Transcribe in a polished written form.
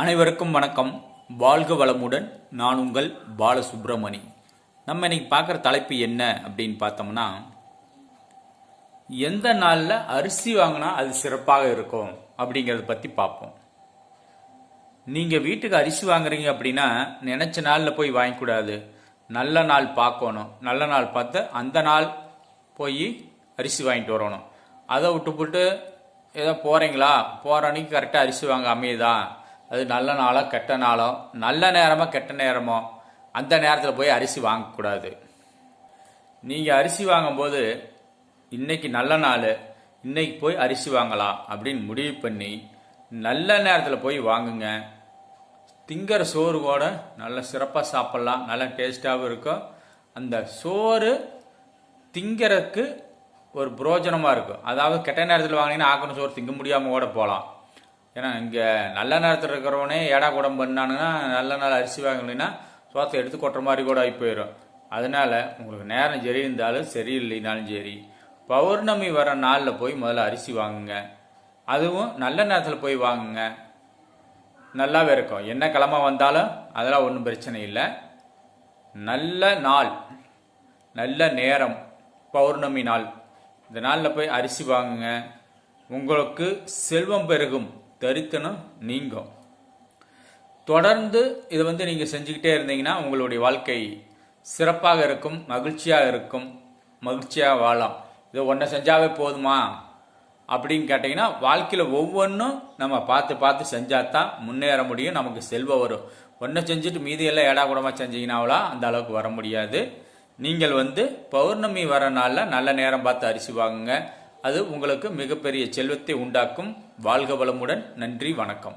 அனைவருக்கும் வணக்கம். வாழ்க வளமுடன். நான் உங்கள் பாலசுப்ரமணி. நம்ம இன்னைக்கு பார்க்குற தலைப்பு என்ன அப்படின்னு பார்த்தோம்னா, எந்த நாளில் அரிசி வாங்கினா அது சிறப்பாக இருக்கும் அப்படிங்கிறத பற்றி பார்ப்போம். நீங்கள் வீட்டுக்கு அரிசி வாங்குறீங்க அப்படின்னா நினச்ச நாளில் போய் வாங்கிக்கூடாது. நல்ல நாள் பார்க்கணும். நல்ல நாள் பார்த்து அந்த நாள் போய் அரிசி வாங்கிட்டு வரணும். அதை விட்டுப்புட்டு ஏதோ போகிறீங்களா, போகிற அன்னைக்கு கரெக்டாக அரிசி வாங்க அமையுதா, அது நல்ல நாளோ கெட்ட நாளோ, நல்ல நேரமோ கெட்ட நேரமோ, அந்த நேரத்தில் போய் அரிசி வாங்கக்கூடாது. நீங்கள் அரிசி வாங்கும்போது இன்னைக்கு நல்ல நாள், இன்னைக்கு போய் அரிசி வாங்கலாம் அப்படின்னு முடிவு பண்ணி நல்ல நேரத்தில் போய் வாங்குங்க. திங்கிற சோறு கூட நல்ல சிறப்பாக சாப்பிட்லாம், நல்ல டேஸ்டாகவும் இருக்கும். அந்த சோறு திங்கிறதுக்கு ஒரு புரோஜனமாக இருக்கும். அதாவது கெட்ட நேரத்தில் வாங்கினீங்கன்னா ஆக்கணும் சோறு திங்க முடியாமல் கூட போகலாம். ஏன்னா இங்கே நல்ல நேரத்தில் இருக்கிறவனே ஏடா கூடம் பண்ணானுங்கன்னா நல்ல நாள் அரிசி வாங்கினா சோத்தை எடுத்து கொட்டுற மாதிரி கூட ஆகி போயிடும். அதனால் உங்களுக்கு நேரம் சரி இருந்தாலும் சரி இல்லைனாலும் சரி, பௌர்ணமி வர நாளில் போய் முதல்ல அரிசி வாங்குங்க. அதுவும் நல்ல நேரத்தில் போய் வாங்குங்க, நல்லாவே இருக்கும். என்ன கிழமை வந்தாலும் அதெல்லாம் ஒன்றும் பிரச்சனை இல்லை. நல்ல நாள், நல்ல நேரம், பௌர்ணமி நாள், இந்த நாளில் போய் அரிசி வாங்குங்க. உங்களுக்கு செல்வம் பெருகும், தரித்தனம் நீங்கும். தொடர்ந்து இதை நீங்கள் செஞ்சுக்கிட்டே இருந்தீங்கன்னா உங்களுடைய வாழ்க்கை சிறப்பாக இருக்கும், மகிழ்ச்சியாக இருக்கும், மகிழ்ச்சியாக வாழலாம். இதை ஒன்றை செஞ்சாவே போதுமா அப்படின்னு கேட்டிங்கன்னா, வாழ்க்கையில் ஒவ்வொன்றும் நம்ம பார்த்து பார்த்து செஞ்சால் தான் முன்னேற முடியும், நமக்கு செல்வம் வரும். ஒன்றை செஞ்சுட்டு மீதியெல்லாம் ஏடா கூடமாக செஞ்சீங்கன்னாவெல்லாம் அந்த அளவுக்கு வர முடியாது. நீங்கள் பௌர்ணமி வர நாளில் நல்ல நேரம் பார்த்து அரிசி வாங்குங்க. அது உங்களுக்கு மிகப்பெரிய செல்வத்தை உண்டாக்கும். வாழ்க வளமுடன். நன்றி, வணக்கம்.